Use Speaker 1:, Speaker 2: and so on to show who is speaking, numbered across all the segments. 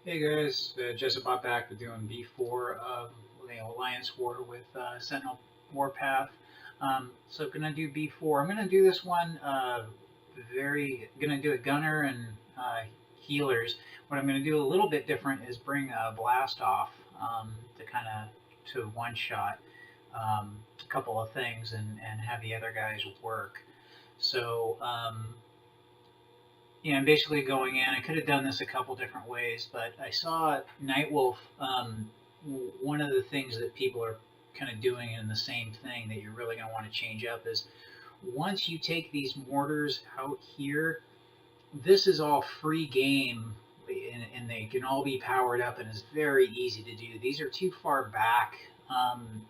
Speaker 1: Hey guys, just about back to doing B4 of the Alliance War with Sentinel Warpath. So gonna do B4. I'm gonna do this one gonna do a gunner and healers. What I'm gonna do a little bit different is bring a blast off to kind of to one shot a couple of things and have the other guys work. So I'm basically going in. I could have done this a couple different ways, but I saw Nightwolf. One of the things that people are kind of doing in the same thing that you're really going to want to change up is once you take these mortars out here, this is all free game, and they can all be powered up, and it's very easy to do. These are too far back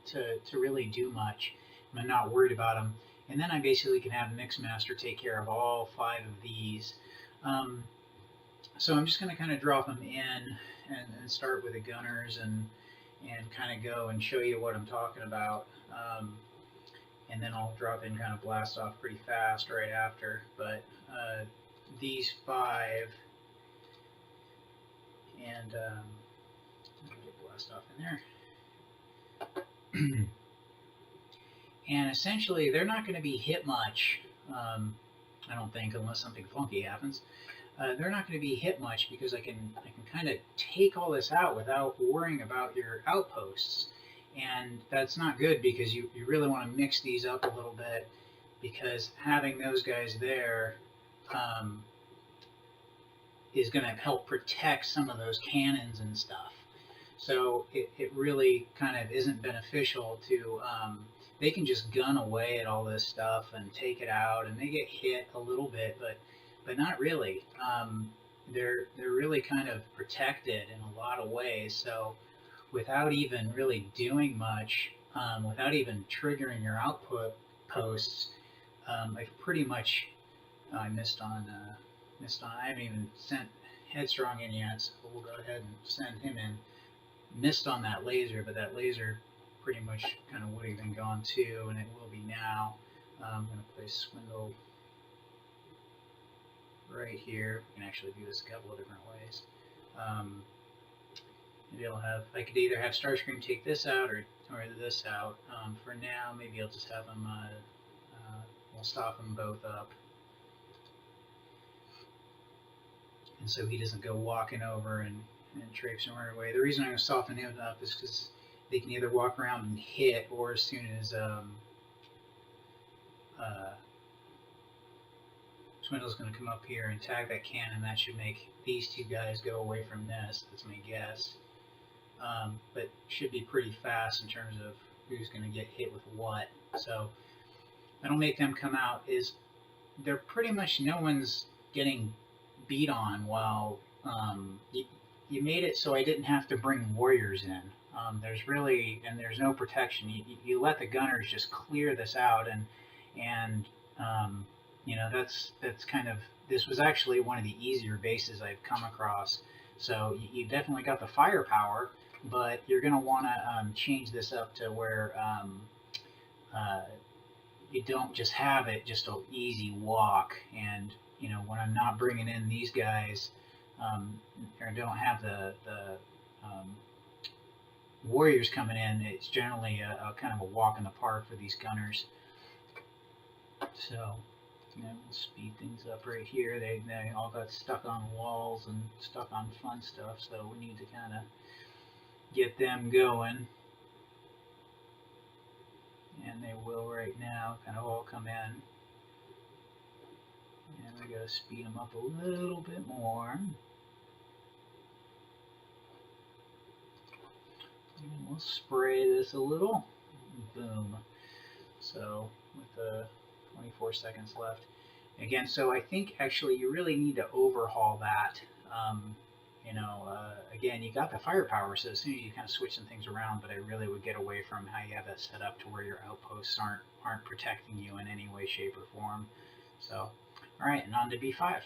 Speaker 1: to really do much. I'm not worried about them. And then I basically can have Mixmaster take care of all 5 of these. Um, so I'm just going to kind of drop them in and start with the gunners and kind of go and show you what I'm talking about. And then I'll drop in kind of blast off pretty fast right after. But these 5 and get blast off in there. And essentially, they're not going to be hit much. I don't think, unless something funky happens. They're not going to be hit much because I can kind of take all this out without worrying about your outposts. And that's not good because you really want to mix these up a little bit, because having those guys there is going to help protect some of those cannons and stuff. So it really kind of isn't beneficial to, they can just gun away at all this stuff and take it out, and they get hit a little bit, but not really. They're really kind of protected in a lot of ways. So without even really doing much, without even triggering your output posts, I've pretty much I missed on. I haven't even sent Headstrong in yet, so we'll go ahead and send him in. Missed on that laser, but that laser pretty much kind of would have been gone too, and it will be now. I'm going to place Swindle right here. We can actually do this a couple of different ways. Maybe I could either have Starscream take this out or this out. For now, maybe I'll just have them, we'll stop them both up. And so he doesn't go walking over and traipsing right away. The reason I'm going to soften him up is because they can either walk around and hit, or as soon as Swindle's going to come up here and tag that cannon, that should make these 2 guys go away from this. That's my guess. But should be pretty fast in terms of who's going to get hit with what. So that'll make them come out. They're pretty much, no one's getting beat on while you made it so I didn't have to bring warriors in. There's no protection. You let the gunners just clear this out, and that's kind of, this was actually one of the easier bases I've come across. So you definitely got the firepower, but you're going to want to change this up to where you don't just have it just an easy walk. And when I'm not bringing in these guys, or don't have the warriors coming in, it's generally a kind of a walk in the park for these gunners. So we'll speed things up right here. They all got stuck on walls and stuck on fun stuff, so we need to kind of get them going. And they will right now kind of all come in. And we got to speed them up a little bit more. And we'll spray this a little. Boom. So with the 24 seconds left. Again, so I think actually you really need to overhaul that. Again, you got the firepower, so as soon as you kind of switch some things around, but I really would get away from how you have that set up to where your outposts aren't protecting you in any way, shape, or form. So, all right, and on to B5.